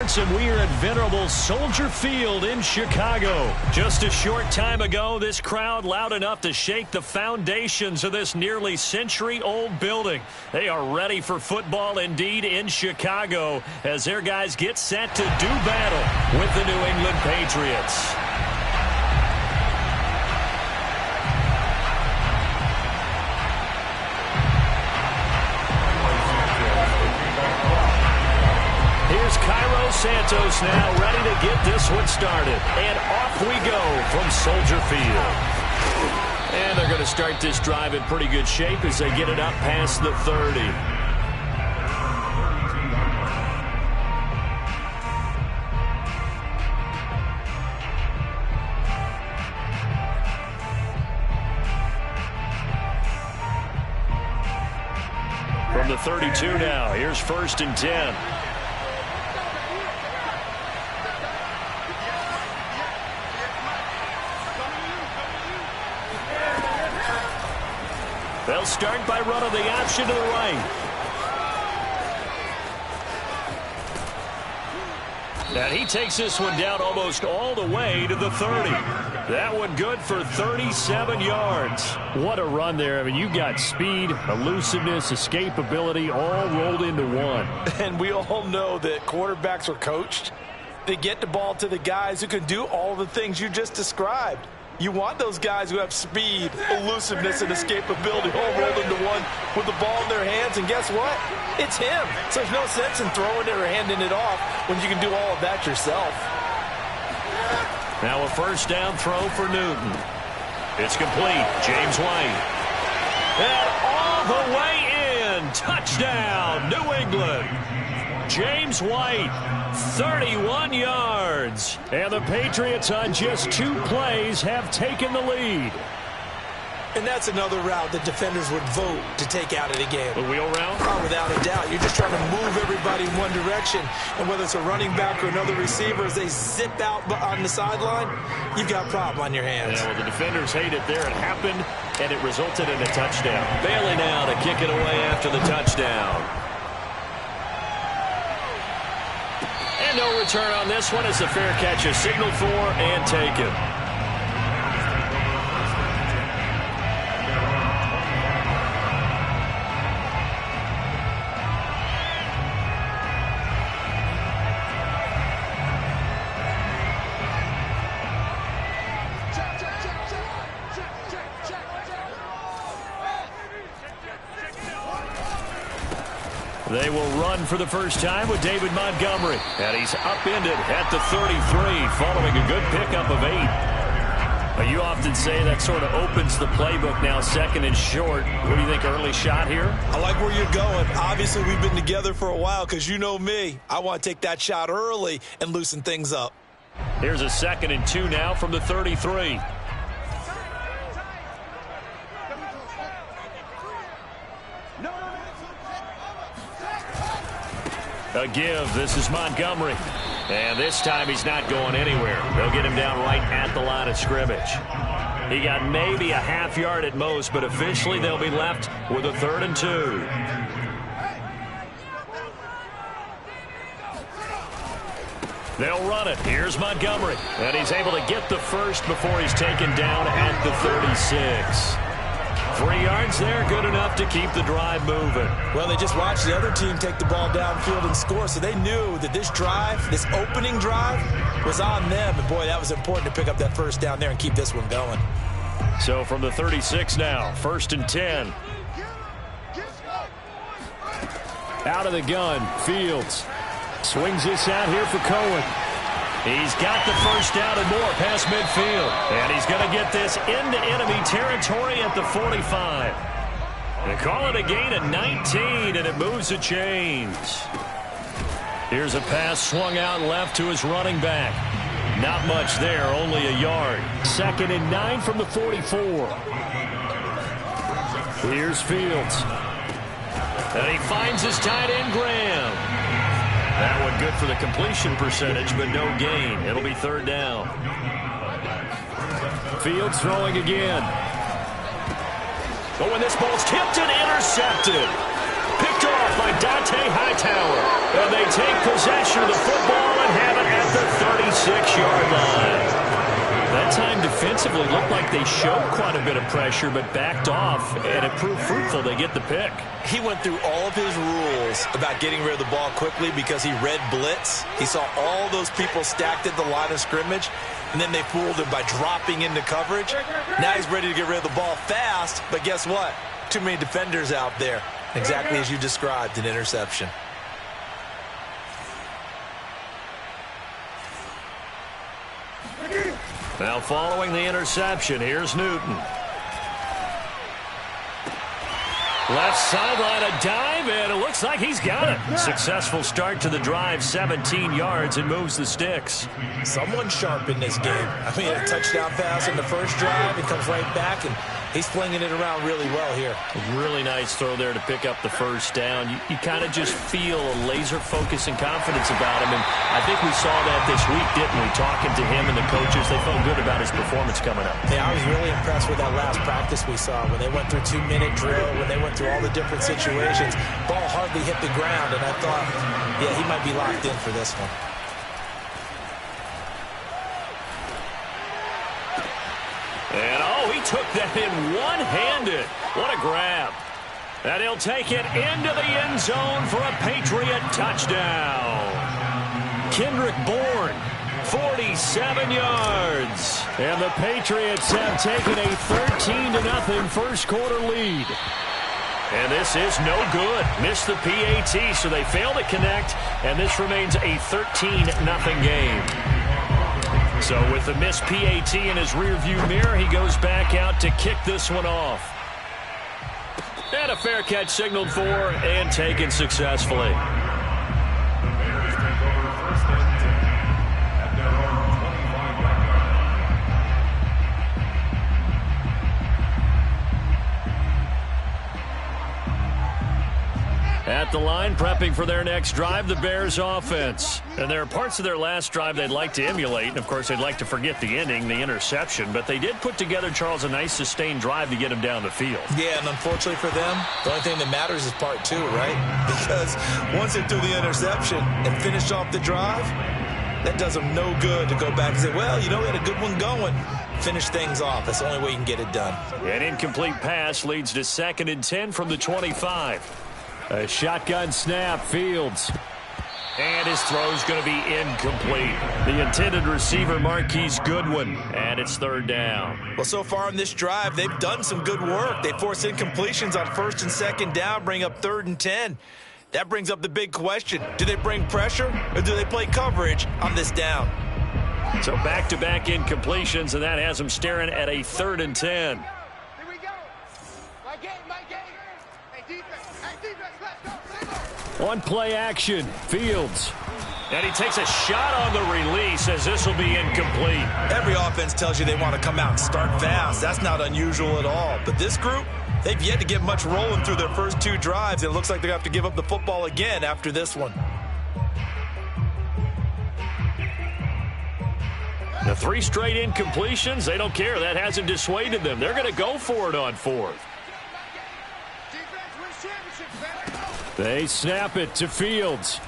And we are at venerable Soldier Field in Chicago. Just a short time ago, this crowd loud enough to shake the foundations of this nearly century-old building. They are ready for football indeed in Chicago as their guys get set to do battle with the New England Patriots. Santos now ready to get this one started. And off we go from Soldier Field. And they're going to start this drive in pretty good shape as they get it up past the 30. From the 32 now, here's 1st and 10. They'll start by running the option to the right. And he takes this one down almost all the way to the 30. That one good for 37 yards. What a run there. I mean, you've got speed, elusiveness, escapability all rolled into one. And we all know that quarterbacks are coached. They get the ball to the guys who can do all the things you just described. You want those guys who have speed, elusiveness, and escapability all rolled into one with the ball in their hands. And guess what? It's him. So there's no sense in throwing it or handing it off when you can do all of that yourself. Now a first down throw for Newton. It's complete. James White. And all the way in. Touchdown, New England. James White, 31 yards. And the Patriots on just 2 plays have taken the lead. And that's another route that defenders would vote to take out of the game. The wheel route? Oh, without a doubt. You're just trying to move everybody in one direction. And whether it's a running back or another receiver, as they zip out on the sideline, you've got a problem on your hands. Yeah, well, the defenders hate it there. It happened, and it resulted in a touchdown. Bailey now to kick it away after the touchdown. And no return on this one as the fair catch is signaled for and taken. They will run for the first time with David Montgomery. And he's upended at the 33 following a good pickup of 8. You often say that sort of opens the playbook now, 2nd and short. What do you think, early shot here? I like where you're going. Obviously, we've been together for a while because you know me. I want to take that shot early and loosen things up. Here's a 2nd and 2 now from the 33. A give. This is Montgomery. And this time he's not going anywhere. They'll get him down right at the line of scrimmage. He got maybe a half yard at most, but officially they'll be left with a 3rd and 2. They'll run it. Here's Montgomery. And he's able to get the first before he's taken down at the 36. 3 yards there, good enough to keep the drive moving. Well, they just watched the other team take the ball downfield and score, so they knew that this drive, this opening drive, was on them. And, boy, that was important to pick up that first down there and keep this one going. So from the 36 now, 1st and 10. Out of the gun, Fields. Swings this out here for Cohen. He's got the first down and more past midfield. And he's going to get this into enemy territory at the 45. They call it a gain of 19, and it moves the chains. Here's a pass swung out left to his running back. Not much there, only a yard. 2nd and 9 from the 44. Here's Fields. And he finds his tight end, Graham. That one good for the completion percentage, but no gain. It'll be 3rd down. Fields throwing again. Oh, and this ball's tipped and intercepted. Picked off by Dante Hightower. And they take possession of the football and have it at the 36-yard line. That time defensively looked like they showed quite a bit of pressure but backed off, and it proved fruitful. They get the pick. He went through all of his rules about getting rid of the ball quickly because he read blitz. He saw all those people stacked at the line of scrimmage, and then they fooled him by dropping into coverage. Now he's ready to get rid of the ball fast, but guess what? Too many defenders out there. Exactly as you described, an interception. Now following the interception, here's Newton. Left sideline, a dive, and it looks like he's got it. Successful start to the drive, 17 yards, and moves the sticks. Someone sharp in this game. I mean, a touchdown pass in the first drive. It comes right back, and he's flinging it around really well here. A really nice throw there to pick up the first down. You kind of just feel a laser focus and confidence about him, and I think we saw that this week, didn't we? Talking to him and the coaches, they felt good about his performance coming up. Yeah, I was really impressed with that last practice we saw when they went through 2-minute drill, when they went through all the different situations. Ball hardly hit the ground, and I thought, yeah, he might be locked in for this one. And, oh, he took that in one-handed. What a grab. And he'll take it into the end zone for a Patriot touchdown. Kendrick Bourne, 47 yards. And the Patriots have taken a 13-0 first quarter lead. And this is no good. Missed the PAT, so they fail to connect, and this remains a 13-0 game. So with the missed PAT in his rearview mirror, he goes back out to kick this one off. And a fair catch signaled for and taken successfully. At the line, prepping for their next drive, the Bears offense. And there are parts of their last drive they'd like to emulate. And, of course, they'd like to forget the ending, the interception. But they did put together, Charles, a nice sustained drive to get him down the field. Yeah, and unfortunately for them, the only thing that matters is part two, right? Because once they threw the interception and finished off the drive, that does them no good to go back and say, well, you know, we had a good one going. Finish things off. That's the only way you can get it done. An incomplete pass leads to 2nd and 10 from the 25. A shotgun snap, Fields. And his throw's going to be incomplete. The intended receiver, Marquise Goodwin. And it's 3rd down. Well, so far on this drive, they've done some good work. They force incompletions on 1st and 2nd down, bring up 3rd and 10. That brings up the big question. Do they bring pressure or do they play coverage on this down? So back-to-back incompletions, and that has them staring at a 3rd and 10. Here we go. My game. Hey, defense, let's go. On play action, Fields. And he takes a shot on the release as this will be incomplete. Every offense tells you they want to come out and start fast. That's not unusual at all. But this group, they've yet to get much rolling through their first 2 drives. It looks like they're going to have to give up the football again after this one. The 3 straight incompletions, they don't care. That hasn't dissuaded them. They're going to go for it on 4th. They snap it to Fields.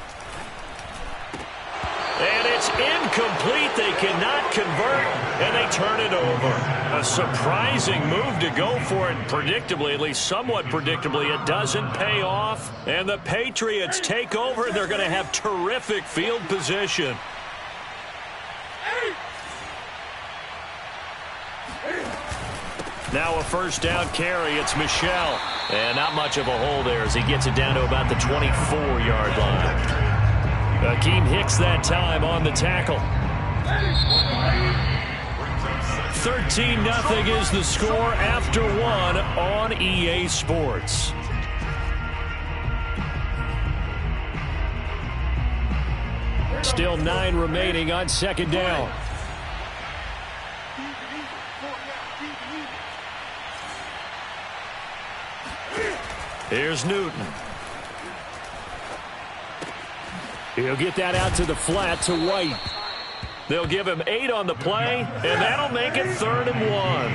And it's incomplete. They cannot convert, and they turn it over. A surprising move to go for it. Predictably, at least somewhat predictably, it doesn't pay off. And the Patriots take over, and they're going to have terrific field position. Now a 1st down carry. It's Michel. And not much of a hole there as he gets it down to about the 24-yard line. Akeem Hicks that time on the tackle. 13-0 is the score after 1 on EA Sports. Still 9 remaining on 2nd down. Here's Newton. He'll get that out to the flat to White. They'll give him 8 on the play, and that'll make it 3rd and 1.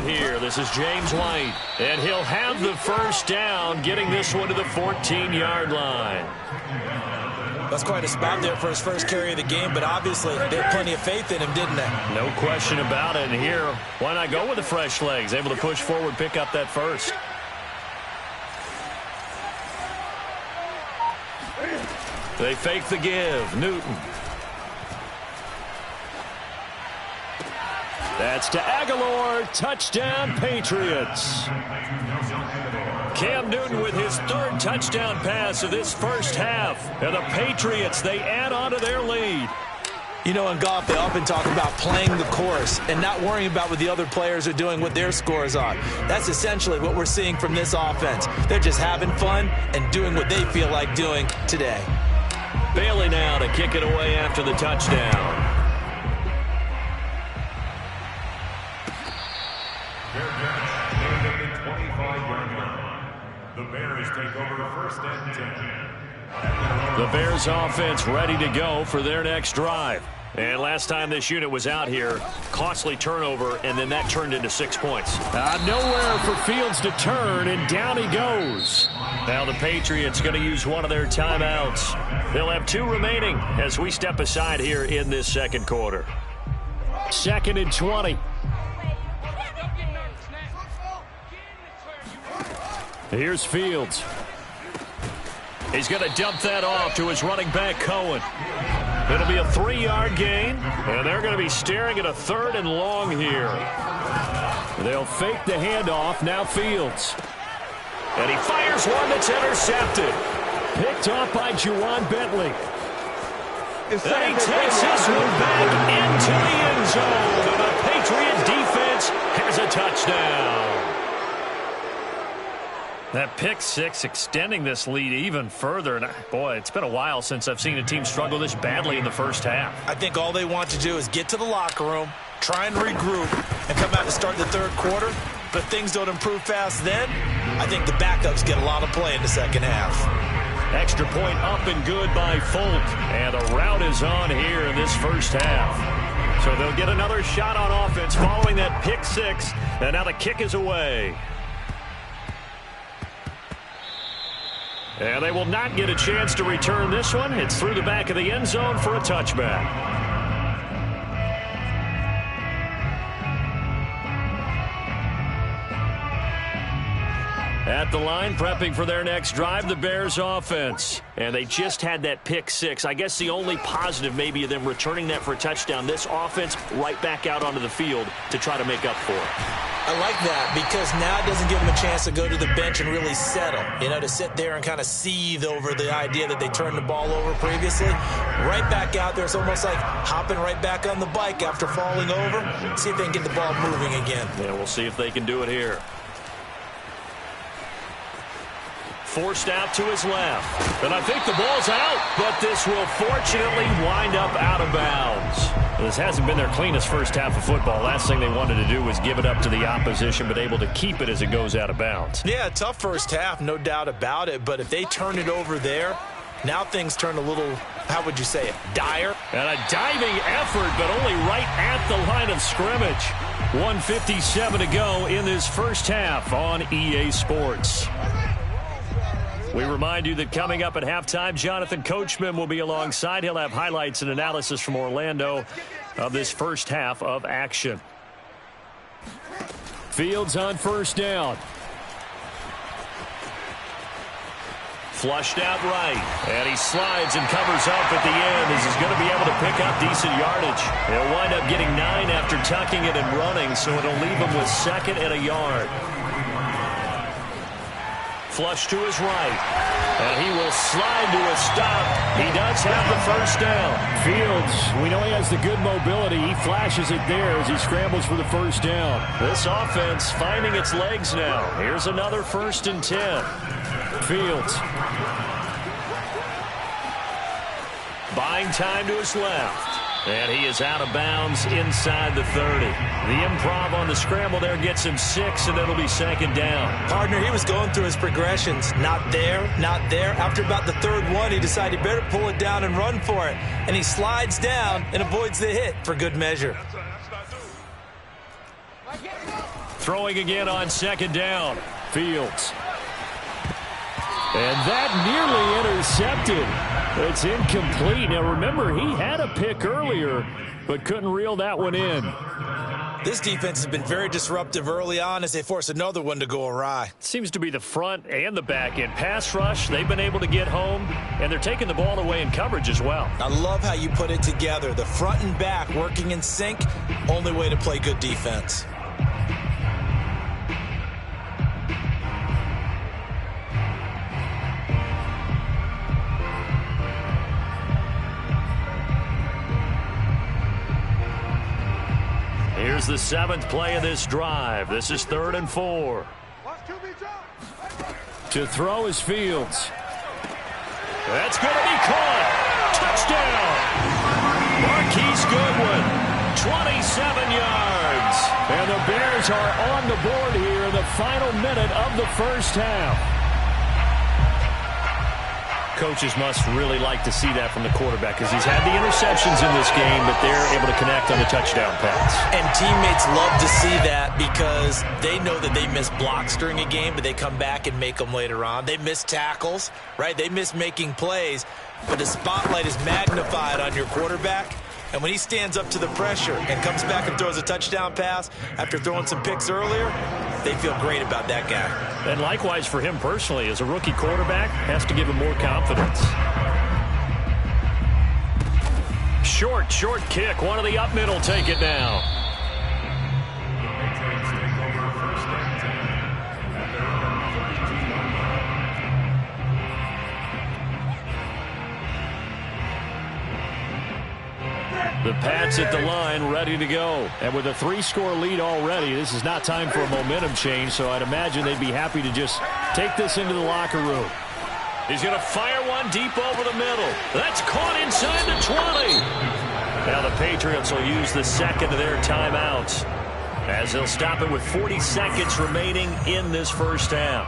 it here. This is James White. And he'll have the first down, getting this one to the 14-yard line. That's quite a spot there for his first carry of the game, but obviously they had plenty of faith in him, didn't they? No question about it. And here, why not go with the fresh legs? Able to push forward, pick up that first. They fake the give. Newton. That's to Aguilar. Touchdown, Patriots. Cam Newton with his third touchdown pass of this first half. And the Patriots, they add on to their lead. You know, in golf, they often talk about playing the course and not worrying about what the other players are doing, what their scores are. That's essentially what we're seeing from this offense. They're just having fun and doing what they feel like doing today. Bailey now to kick it away after the touchdown. The Bears take over first and 10. The Bears offense ready to go for their next drive. And last time this unit was out here, costly turnover, and then that turned into 6 points. Nowhere for Fields to turn, and down he goes. Now the Patriots going to use one of their timeouts. They'll have 2 remaining as we step aside here in this second quarter. 2nd and 20. Here's Fields. He's going to dump that off to his running back, Cohen. It'll be a 3-yard gain, and they're going to be staring at a 3rd and long here. They'll fake the handoff. Now Fields. And he fires one that's intercepted. Picked off by Juwan Bentley. And he takes this one back into the end zone. And the Patriot defense has a touchdown. That pick six extending this lead even further. And boy, it's been a while since I've seen a team struggle this badly in the first half. I think all they want to do is get to the locker room, try and regroup, and come out to start the third quarter. But if things don't improve fast then, I think the backups get a lot of play in the second half. Extra point up and good by Folk. And a rout is on here in this first half. So they'll get another shot on offense following that pick six. And now the kick is away. And they will not get a chance to return this one. It's through the back of the end zone for a touchback. At the line, prepping for their next drive, the Bears offense. And they just had that pick six. I guess the only positive maybe of them returning that for a touchdown. This offense right back out onto the field to try to make up for it. I like that because now it doesn't give them a chance to go to the bench and really settle. You know, to sit there and kind of seethe over the idea that they turned the ball over previously. Right back out there. It's almost like hopping right back on the bike after falling over. See if they can get the ball moving again. Yeah, we'll see if they can do it here. Forced out to his left. And I think the ball's out, but this will fortunately wind up out of bounds. This hasn't been their cleanest first half of football. Last thing they wanted to do was give it up to the opposition, but able to keep it as it goes out of bounds. Yeah, tough first half, no doubt about it. But if they turn it over there, now things turn a little, how would you say it, dire? And a diving effort, but only right at the line of scrimmage. 1:57 to go in this first half on EA Sports. We remind you that coming up at halftime, Jonathan Coachman will be alongside. He'll have highlights and analysis from Orlando of this first half of action. Fields on first down. Flushed out right. And he slides and covers up at the end as he's going to be able to pick up decent yardage. He'll wind up getting 9 after tucking it and running, so it'll leave him with 2nd and a yard. Flush to his right. And he will slide to a stop. He does have the first down. Fields, we know he has the good mobility. He flashes it there as he scrambles for the first down. This offense finding its legs now. Here's another 1st and 10. Fields. Buying time to his left. And he is out of bounds inside the 30. The improv on the scramble there gets him 6, and it'll be 2nd down. Partner, he was going through his progressions. Not there, not there. After about the 3rd one, he decided he better pull it down and run for it. And he slides down and avoids the hit for good measure. Throwing again on second down. Fields. And that nearly intercepted. It's incomplete. Now, remember, he had a pick earlier, but couldn't reel that one in. This defense has been very disruptive early on as they force another one to go awry. Seems to be the front and the back end. Pass rush, they've been able to get home, and they're taking the ball away in coverage as well. I love how you put it together. The front and back working in sync, only way to play good defense. Here's the 7th play of this drive. This is 3rd and 4. To throw is Fields. That's going to be caught. Touchdown. Marquise Goodwin, 27 yards. And the Bears are on the board here in the final minute of the first half. Coaches must really like to see that from the quarterback because he's had the interceptions in this game, but they're able to connect on the touchdown pass. And teammates love to see that because they know that they miss blocks during a game, but they come back and make them later on. They miss tackles, right? They miss making plays, but the spotlight is magnified on your quarterback. And when he stands up to the pressure and comes back and throws a touchdown pass after throwing some picks earlier, they feel great about that guy. And likewise for him personally, as a rookie quarterback, has to give him more confidence. Short kick. One of the up middle take it now. The Pats at the line, ready to go. And with a 3-score lead already, this is not time for a momentum change, so I'd imagine they'd be happy to just take this into the locker room. He's going to fire one deep over the middle. That's caught inside the 20. Now the Patriots will use the second of their timeouts as they'll stop it with 40 seconds remaining in this first half.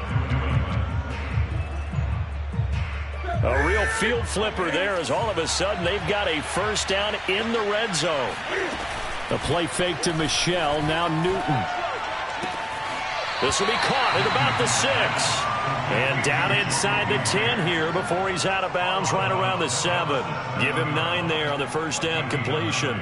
A real field flipper there as all of a sudden they've got a first down in the red zone. The play fake to Michelle, now Newton. This will be caught at about the 6. And down inside the 10 here before he's out of bounds right around the 7. Give him 9 there on the first down completion.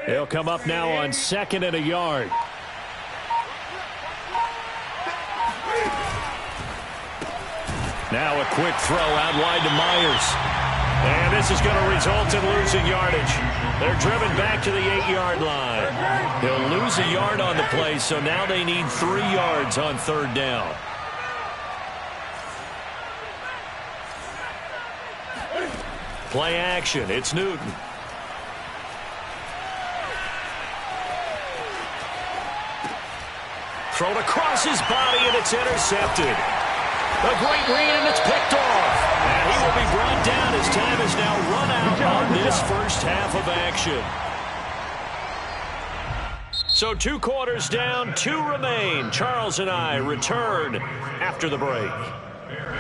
He'll come up now on 2nd and a yard. Now a quick throw out wide to Myers. And this is going to result in losing yardage. They're driven back to the 8-yard line. They'll lose a yard on the play, so now they need 3 yards on 3rd down. Play action. It's Newton. Thrown across his body, and it's intercepted. A great read, and it's picked off. And he will be brought down as time is now run out on this first half of action. So 2 quarters down, 2 remain. Charles and I return after the break.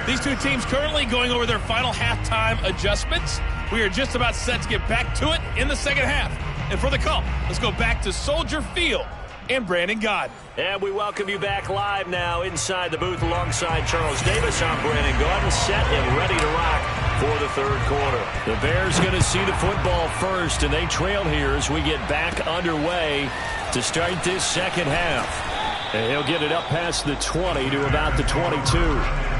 These two teams currently going over their final halftime adjustments. We are just about set to get back to it in the second half. And for the call, let's go back to Soldier Field and Brandon Gaudin. And we welcome you back live now inside the booth alongside Charles Davis. I'm Brandon Gaudin, set and ready to rock for the 3rd quarter. The Bears going to see the football first, and they trail here as we get back underway to start this second half. And he'll get it up past the 20 to about the 22.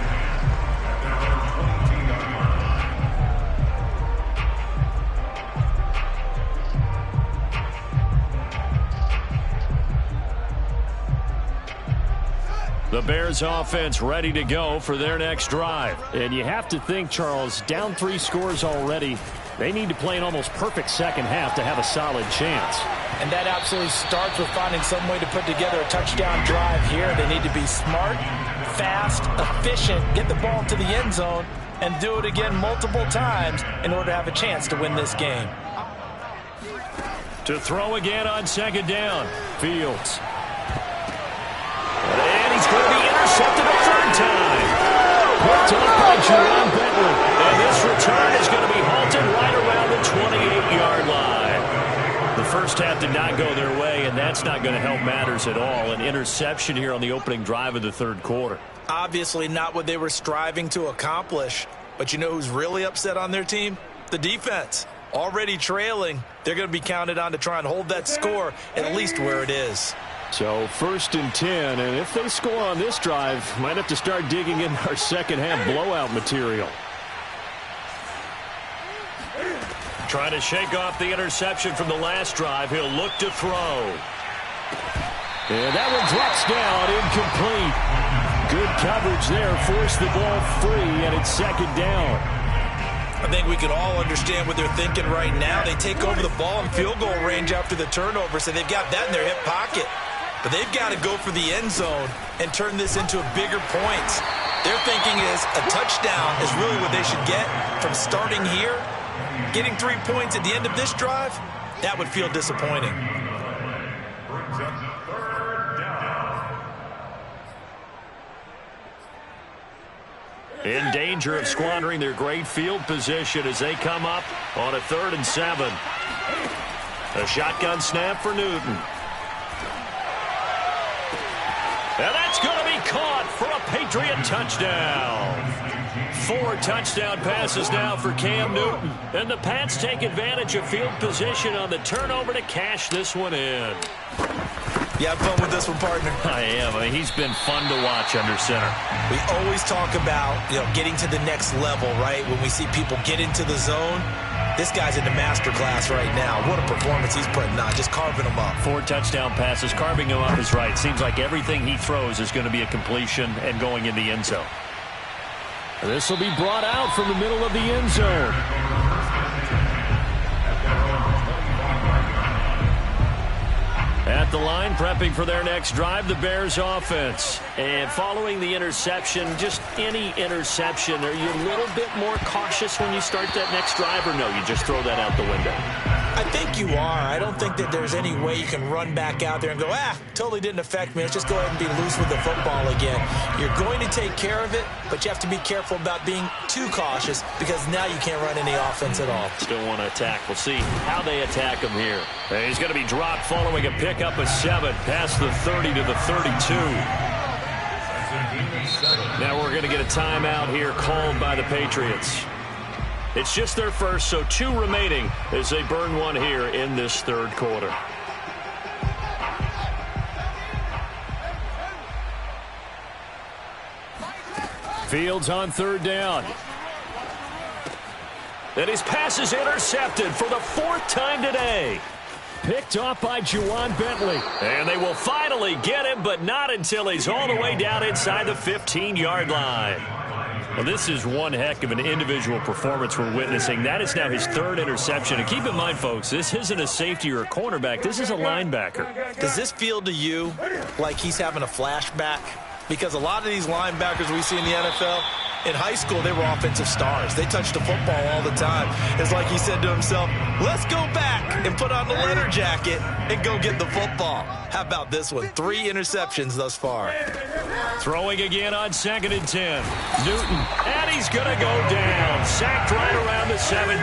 The Bears offense ready to go for their next drive. And you have to think, Charles, down 3 scores already. They need to play an almost perfect second half to have a solid chance. And that absolutely starts with finding some way to put together a touchdown drive here. They need to be smart, fast, efficient, get the ball to the end zone, and do it again multiple times in order to have a chance to win this game. To throw again on second down. Fields. And he's going to be intercepted a third time. Picked up by Jerome Bentley. And this return is going to be halted right around the 28-yard line. The first half did not go their way, and that's not going to help matters at all. An interception here on the opening drive of the third quarter. Obviously not what they were striving to accomplish. But you know who's really upset on their team? The defense. Already trailing. They're going to be counted on to try and hold that score at least where it is. So 1st and 10, and if they score on this drive, might have to start digging in our second half blowout material. Trying to shake off the interception from the last drive. He'll look to throw. And that one drops down, incomplete. Good coverage there, forced the ball free, and it's second down. I think we can all understand what they're thinking right now. They take over the ball in field goal range after the turnover, so they've got that in their hip pocket. But they've got to go for the end zone and turn this into bigger points. Their thinking is a touchdown is really what they should get from starting here. Getting 3 points at the end of this drive, that would feel disappointing. In danger of squandering their great field position as they come up on a 3rd and 7. A shotgun snap for Newton. And that's going to be caught for a Patriot touchdown. 4 touchdown passes now for Cam Newton. And the Pats take advantage of field position on the turnover to cash this one in. You have fun with this one, partner? I am. I mean, he's been fun to watch under center. We always talk about, getting to the next level, right? When we see people get into the zone, this guy's in the master class right now. What a performance he's putting on, just carving them up. 4 touchdown passes. Carving them up is right. Seems like everything he throws is going to be a completion and going in the end zone. This will be brought out from the middle of the end zone. At the line, prepping for their next drive, the Bears offense. And following the interception, just any interception, are you a little bit more cautious when you start that next drive, or no, you just throw that out the window? I think you are. I don't think that there's any way you can run back out there and go, totally didn't affect me. Let's just go ahead and be loose with the football again. You're going to take care of it, but you have to be careful about being too cautious because now you can't run any offense at all. Still want to attack. We'll see how they attack him here. And he's going to be dropped following a pickup of 7 past the 30 to the 32. Now we're going to get a timeout here called by the Patriots. It's just their first, so 2 remaining as they burn one here in this third quarter. Fields on 3rd down. And his pass is intercepted for the 4th time today. Picked off by Jerome Bentley. And they will finally get him, but not until he's all the way down inside the 15-yard line. Well, this is one heck of an individual performance we're witnessing. That is now his 3rd interception. And keep in mind, folks, this isn't a safety or a cornerback. This is a linebacker. Does this feel to you like he's having a flashback? Because a lot of these linebackers we see in the NFL, in high school, they were offensive stars. They touched the football all the time. It's like he said to himself, let's go back and put on the leather jacket and go get the football. How about this one? 3 interceptions thus far. Throwing again on 2nd and 10. Newton, and he's going to go down. Sacked right around the 17.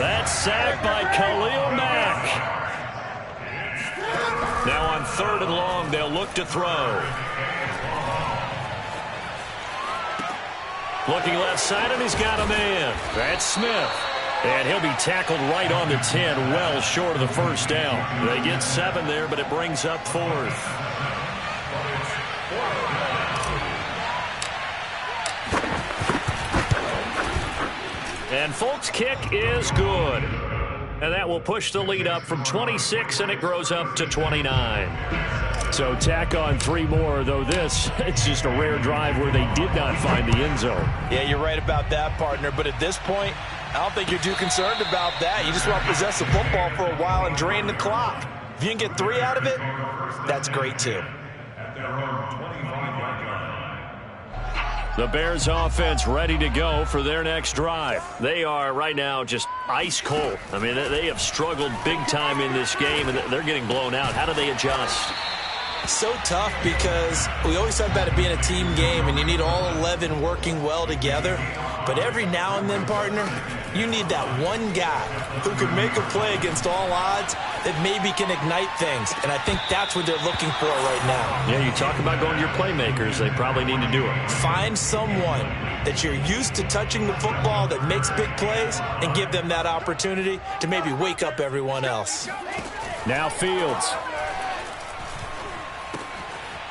That's sacked by Khalil Mack. Now on 3rd and long, they'll look to throw. Looking left side, and he's got a man. That's Smith. And he'll be tackled right on the 10, well short of the first down. They get 7 there, but it brings up 4th. And Folk's kick is good. And that will push the lead up from 26, and it grows up to 29. So tack on 3 more, though it's just a rare drive where they did not find the end zone. Yeah, you're right about that, partner. But at this point, I don't think you're too concerned about that. You just want to possess the football for a while and drain the clock. If you can get 3 out of it, that's great too. The Bears offense ready to go for their next drive. They are right now just ice cold. I mean, they have struggled big time in this game, and they're getting blown out. How do they adjust? So tough because we always talk about it being a team game, and you need all 11 working well together. But every now and then, partner, you need that one guy who can make a play against all odds that maybe can ignite things. And I think that's what they're looking for right now. Yeah, you talk about going to your playmakers. They probably need to do it. Find someone that you're used to touching the football that makes big plays and give them that opportunity to maybe wake up everyone else. Now Fields.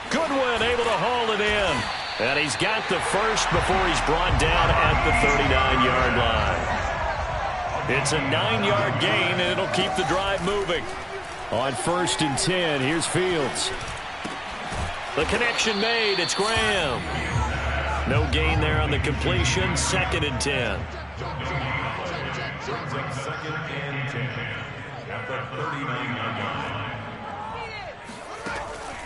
Goodwin able to haul it in. And he's got the first before he's brought down at the 39-yard line. It's a 9-yard gain, and it'll keep the drive moving. On 1st and 10, here's Fields. The connection made. It's Graham. No gain there on the completion. 2nd and 10. Second and 10 at the 39-yard line.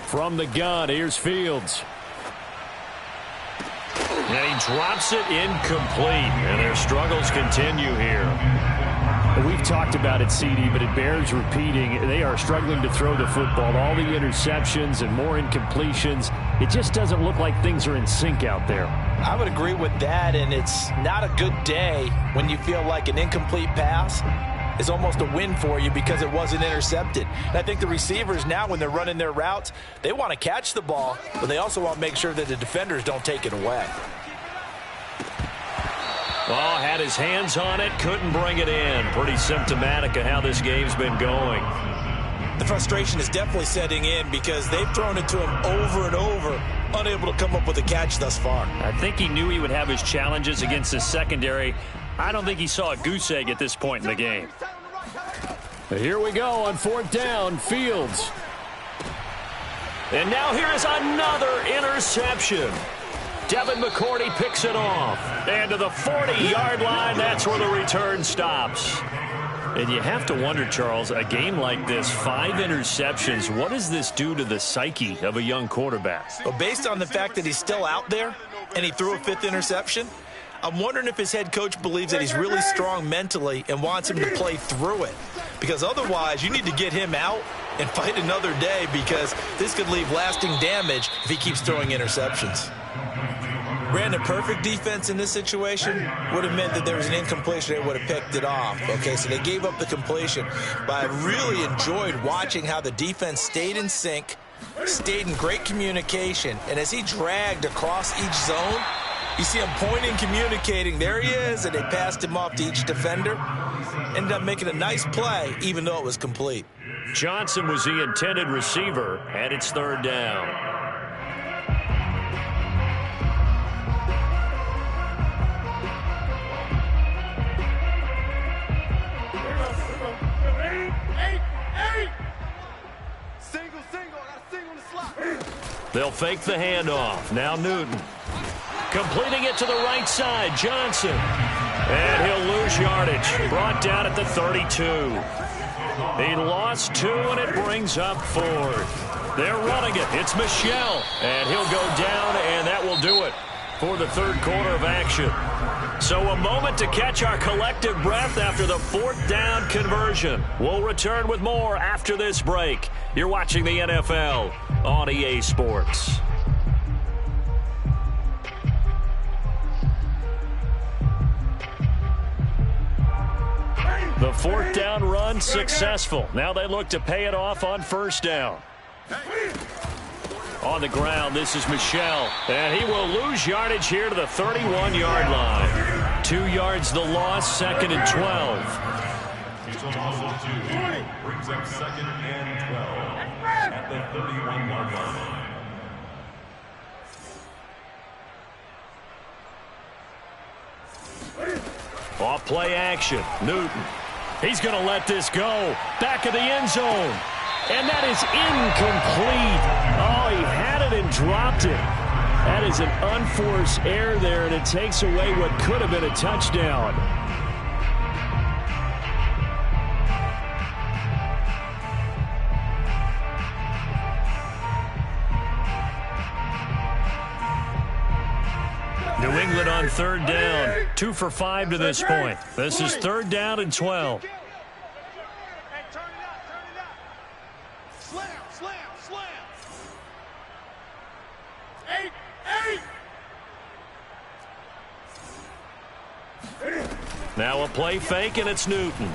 From the gun, here's Fields. And he drops it incomplete. And their struggles continue here. We've talked about it, CD, but it bears repeating. They are struggling to throw the football. All the interceptions and more incompletions. It just doesn't look like things are in sync out there. I would agree with that, and it's not a good day when you feel like an incomplete pass is almost a win for you because it wasn't intercepted. And I think the receivers now, when they're running their routes, they want to catch the ball, but they also want to make sure that the defenders don't take it away. Oh, had his hands on it, couldn't bring it in. Pretty symptomatic of how this game's been going. The frustration is definitely setting in because they've thrown it to him over and over, unable to come up with a catch thus far. I think he knew he would have his challenges against his secondary. I don't think he saw a goose egg at this point in the game. Here we go on 4th down, Fields. And now here is another interception. Devin McCourty picks it off. And to the 40-yard line, that's where the return stops. And you have to wonder, Charles, a game like this, 5 interceptions, what does this do to the psyche of a young quarterback? Well, based on the fact that he's still out there and he threw a 5th interception, I'm wondering if his head coach believes that he's really strong mentally and wants him to play through it. Because otherwise, you need to get him out and fight another day because this could leave lasting damage if he keeps throwing interceptions. Brandon, perfect defense in this situation would have meant that there was an incompletion. They would have picked it off. Okay, so they gave up the completion. But I really enjoyed watching how the defense stayed in sync, stayed in great communication, and as he dragged across each zone, you see him pointing, communicating. There he is, and they passed him off to each defender. Ended up making a nice play, even though it was complete. Johnson was the intended receiver, and it's 3rd down. They'll fake the handoff. Now Newton. Completing it to the right side. Johnson. And he'll lose yardage. Brought down at the 32. He lost 2, and it brings up 4th. They're running it. It's Michel. And he'll go down, and that will do it for the 3rd quarter of action. So a moment to catch our collective breath after the 4th down conversion. We'll return with more after this break. You're watching the NFL on EA Sports. The 4th down run successful. Now they look to pay it off on 1st down. On the ground, this is Michel. And he will lose yardage here to the 31-yard line. 2 yards the loss, 2nd and 12. It's a loss of 2. Brings up 2nd and 12 at the 31-yard line. Off play action. Newton. He's going to let this go. Back of the end zone. And that is incomplete. Oh, he had it and dropped it. That is an unforced error there, and it takes away what could have been a touchdown. New England on third down. 2 for 5 to this point. This is third down and 12. Hey, turn it up. Slam. Eight. Now a play fake, and it's Newton.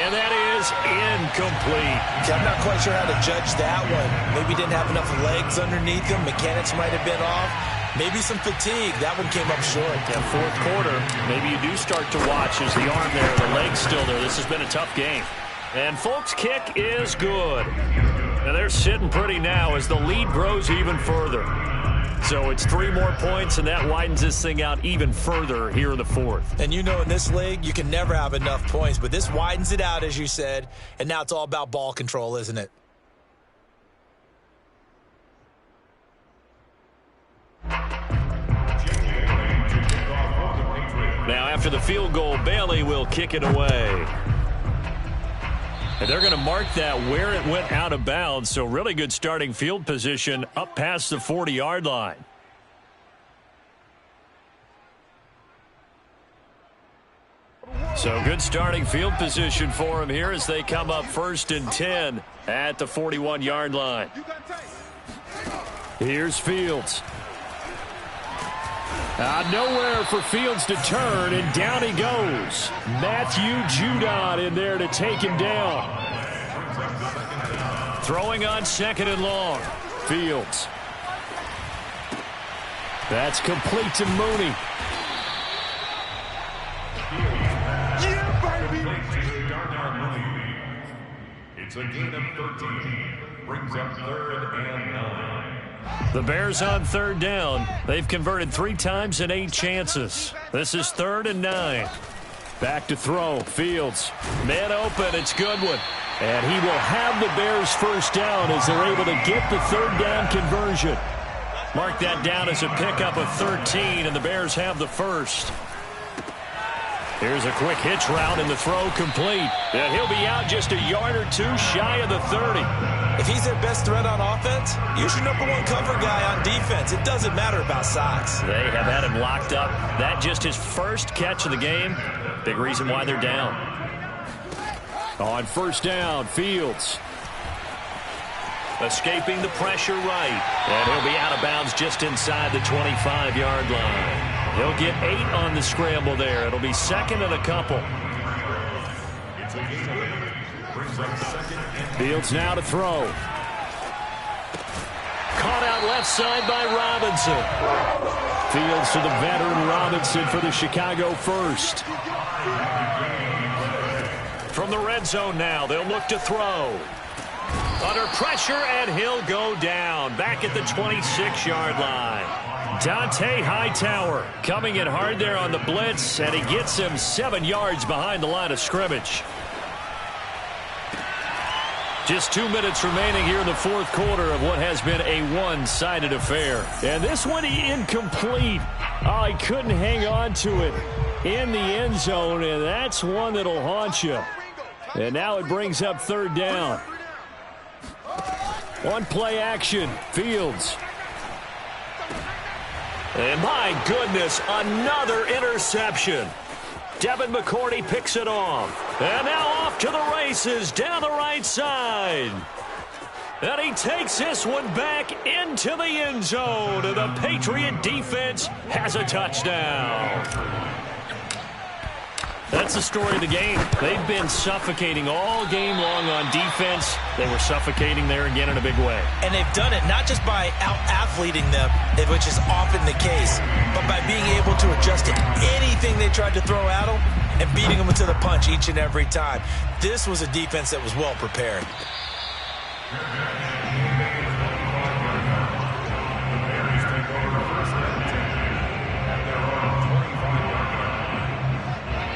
And that is incomplete. I'm not quite sure how to judge that one. Maybe didn't have enough legs underneath him. Mechanics might have been off. Maybe some fatigue. That one came up short. Yeah, fourth quarter, maybe you do start to watch as the arm there, the leg's still there. This has been a tough game. And Folk's kick is good. And they're sitting pretty now as the lead grows even further. So it's 3 more points, and that widens this thing out even further here in the fourth. And you know in this league, you can never have enough points, but this widens it out, as you said, and now it's all about ball control, isn't it? Now after the field goal, Bailey will kick it away. And they're going to mark that where it went out of bounds, so really good starting field position up past the 40-yard line. So good starting field position for him here as they come up 1st and 10 at the 41-yard line. Here's Fields. Nowhere for Fields to turn, and down he goes. Matthew Judon in there to take him down. Throwing on 2nd and long. Fields. That's complete to Mooney. It's a gain of 13. Brings up 3rd and 9. The Bears on third down. They've converted 3 times in 8 chances. This is 3rd and 9. Back to throw. Fields. Man open. It's Goodwin. And he will have the Bears first down as they're able to get the third down conversion. Mark that down as a pickup of 13, and the Bears have the first. Here's a quick hitch route, and the throw complete. And he'll be out just a yard or 2 shy of the 30. If he's their best threat on offense, use your #1 cover guy on defense. It doesn't matter about size. They have had him locked up. That just his first catch of the game. Big reason why they're down. On first down, Fields. Escaping the pressure right. And he'll be out of bounds just inside the 25-yard line. He'll get 8 on the scramble there. It'll be 2nd and a couple. Fields now to throw. Caught out left side by Robinson. Fields to the veteran Robinson for the Chicago first. From the red zone now, they'll look to throw. Under pressure, and he'll go down. Back at the 26-yard line. Dante Hightower coming in hard there on the blitz, and he gets him 7 yards behind the line of scrimmage. Just 2 minutes remaining here in the fourth quarter of what has been a one-sided affair. And this one incomplete. Oh, he couldn't hang on to it in the end zone, and that's one that'll haunt you. And now it brings up third down. One play action. Fields. And my goodness, another interception. Devin McCourty picks it off. And now off to the races down the right side. And he takes this one back into the end zone. And the Patriot defense has a touchdown. That's the story of the game. They've been suffocating all game long on defense. They were suffocating there again in a big way. And they've done it not just by out-athleting them, which is often the case, but by being able to adjust to anything they tried to throw at them and beating them to the punch each and every time. This was a defense that was well prepared.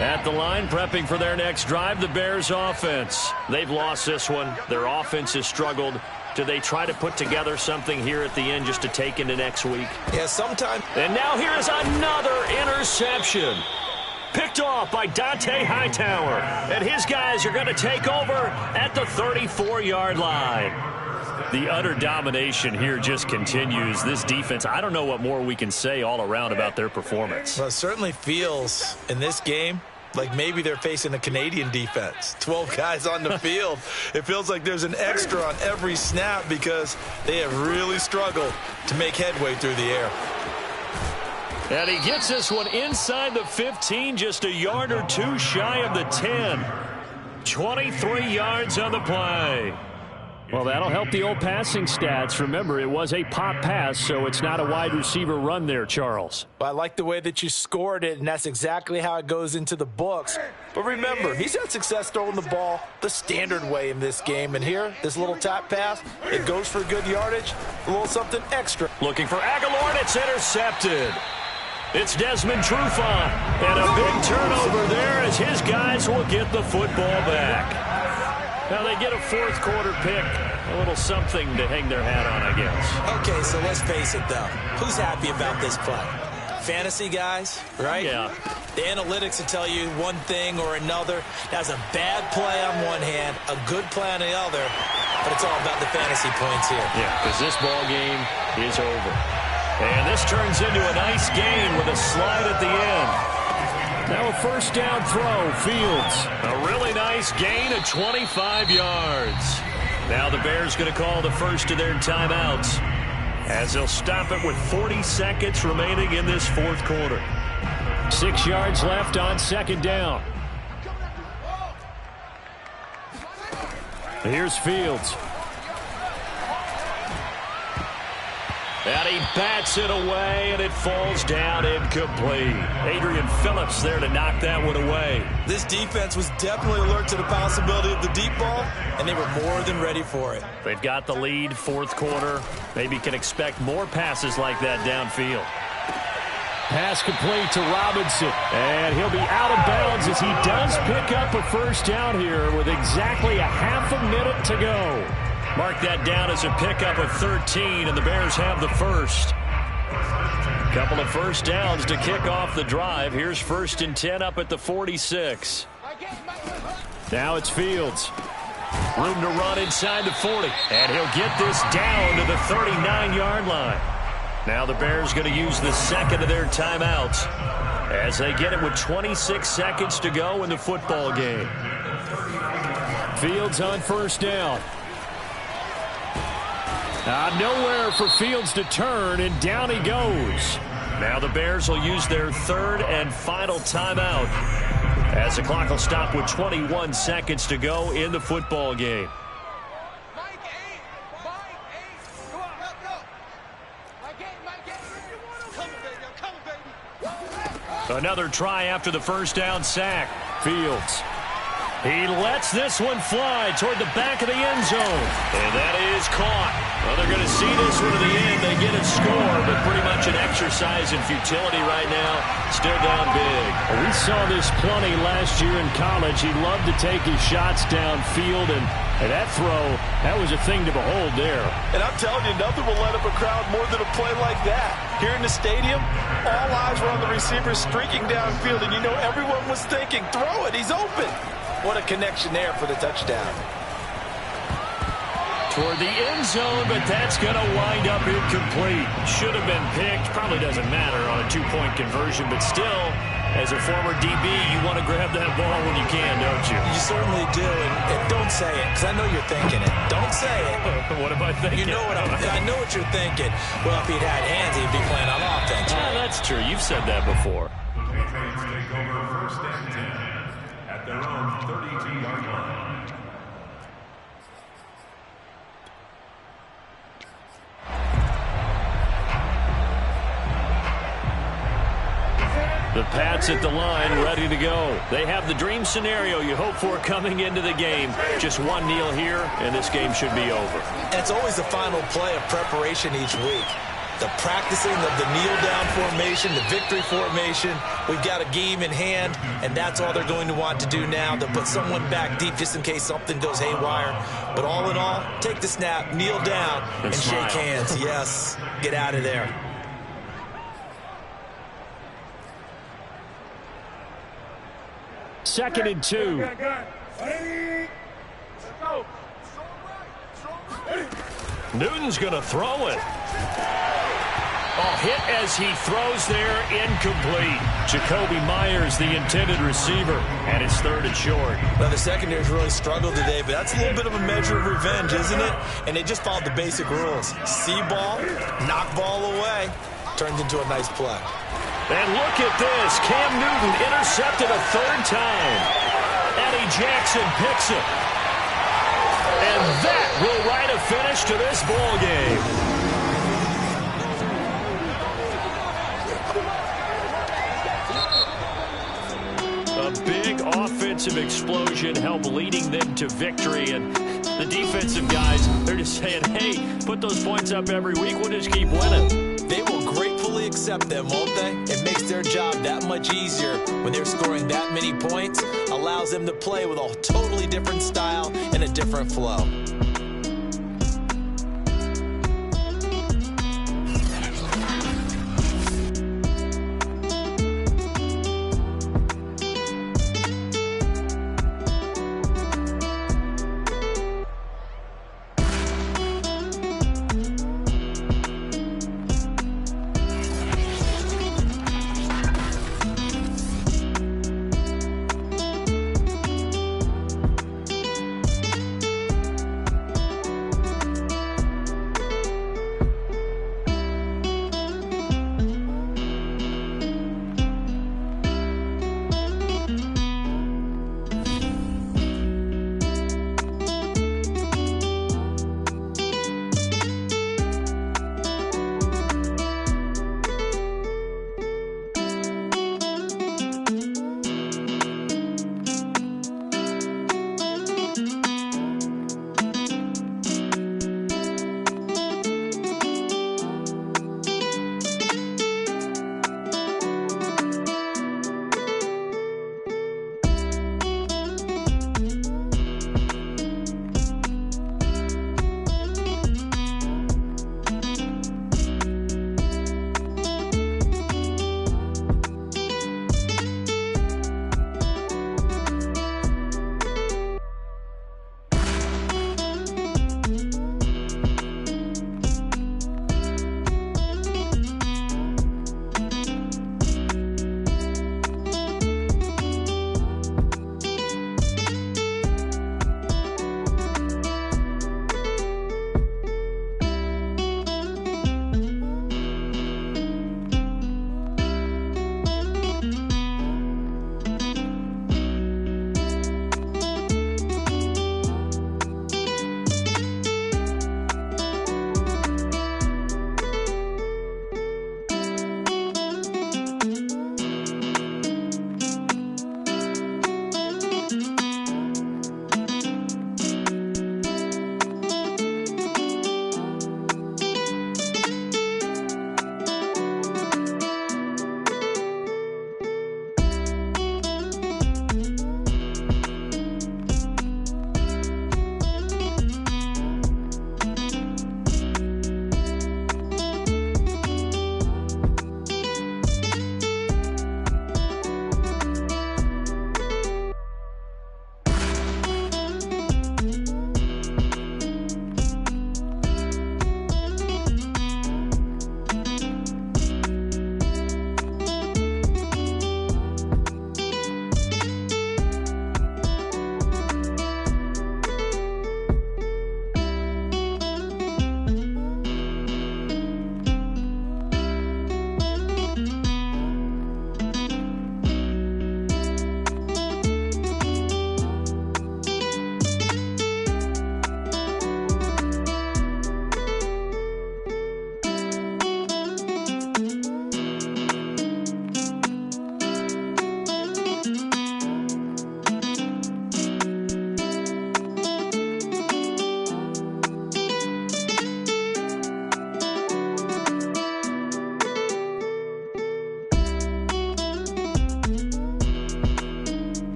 At the line, prepping for their next drive, the Bears offense. They've lost this one. Their offense has struggled. Do they try to put together something here at the end just to take into next week? Yeah, sometime. And now here is another interception. Picked off by Dante Hightower. And his guys are going to take over at the 34-yard line. The utter domination here just continues. This defense, I don't know what more we can say all around about their performance. Well, it certainly feels in this game like maybe they're facing a Canadian defense. 12 guys on the field. It feels like there's an extra on every snap because they have really struggled to make headway through the air. And he gets this one inside the 15, just a yard or two shy of the 10. 23 yards on the play. Well, that'll help the old passing stats. Remember, it was a pop pass, so it's not a wide receiver run there, Charles. Well, I like the way that you scored it, and that's exactly how it goes into the books. But remember, he's had success throwing the ball the standard way in this game. And here, this little tap pass, it goes for good yardage, a little something extra. Looking for Aguilar, and it's intercepted. It's Desmond Trufant, and a big turnover there as his guys will get the football back. Now they get a fourth quarter pick, a little something to hang their hat on, I guess. Okay, so let's face it, though. Who's happy about this play? Fantasy guys, right? Yeah. The analytics will tell you one thing or another. That's a bad play on one hand, a good play on the other, but it's all about the fantasy points here. Yeah, because this ball game is over. And this turns into a nice gain with a slide at the end. Now a first down throw, Fields. A really nice gain of 25 yards. Now the Bears going to call the first of their timeouts as they'll stop it with 40 seconds remaining in this fourth quarter. 6 yards left on second down. Here's Fields. And he bats it away, and it falls down incomplete. Adrian Phillips there to knock that one away. This defense was definitely alert to the possibility of the deep ball, and they were more than ready for it. They've got the lead, fourth quarter. Maybe can expect more passes like that downfield. Pass complete to Robinson, and he'll be out of bounds as he does pick up a first down here with exactly a half a minute to go. Mark that down as a pickup of 13, and the Bears have the first. Couple of first downs to kick off the drive. Here's first and 10 up at the 46. Now it's Fields. Room to run inside the 40, and he'll get this down to the 39-yard line. Now the Bears going to use the second of their timeouts as they get it with 26 seconds to go in the football game. Fields on first down. Nowhere for Fields to turn, and down he goes. Now the Bears will use their third and final timeout as the clock will stop with 21 seconds to go in the football game. Another try after the first down sack. Fields. He lets this one fly toward the back of the end zone. And that is caught. Well, they're going to see this one to the end. They get a score, but pretty much an exercise in futility right now. Still down big. Well, we saw this plenty last year in college. He loved to take his shots downfield, and that throw, that was a thing to behold there. And I'm telling you, nothing will let up a crowd more than a play like that. Here in the stadium, all eyes were on the receiver streaking downfield, and you know everyone was thinking, throw it, he's open. What a connection there for the touchdown. Toward the end zone, but that's going to wind up incomplete. Should have been picked. Probably doesn't matter on a two-point conversion, but still, as a former DB, you want to grab that ball when you can, don't you? You certainly do, and don't say it, because I know you're thinking it. Don't say it. What am I thinking? You know what I know what you're thinking. Well, if he'd had hands, he'd be playing on offense. Yeah, that's true. You've said that before. Patriots take over first and 10 at their own 32-yard line. The Pats at the line, ready to go. They have the dream scenario you hope for coming into the game. Just one kneel here, and this game should be over. And it's always the final play of preparation each week. The practicing of the kneel-down formation, the victory formation. We've got a game in hand, and that's all they're going to want to do now. They'll put someone back deep just in case something goes haywire. But all in all, take the snap, kneel down, and shake hands. Yes, get out of there. Second and 2. Newton's going to throw it. Oh, hit as he throws there, incomplete. Jacoby Myers, the intended receiver, and it's 3rd and short. Now, the secondary's really struggled today, but that's a little bit of a measure of revenge, isn't it? And they just followed the basic rules. See ball, knock ball away, turns into a nice play. And look at this. Cam Newton intercepted a 3rd time. Eddie Jackson picks it. And that will write a finish to this ball game. A big offensive explosion helped leading them to victory. And the defensive guys, they're just saying, hey, put those points up every week. We'll just keep winning. They will gratefully accept them, won't they? It makes their job that much easier when they're scoring that many points. Allows them to play with a totally different style and a different flow.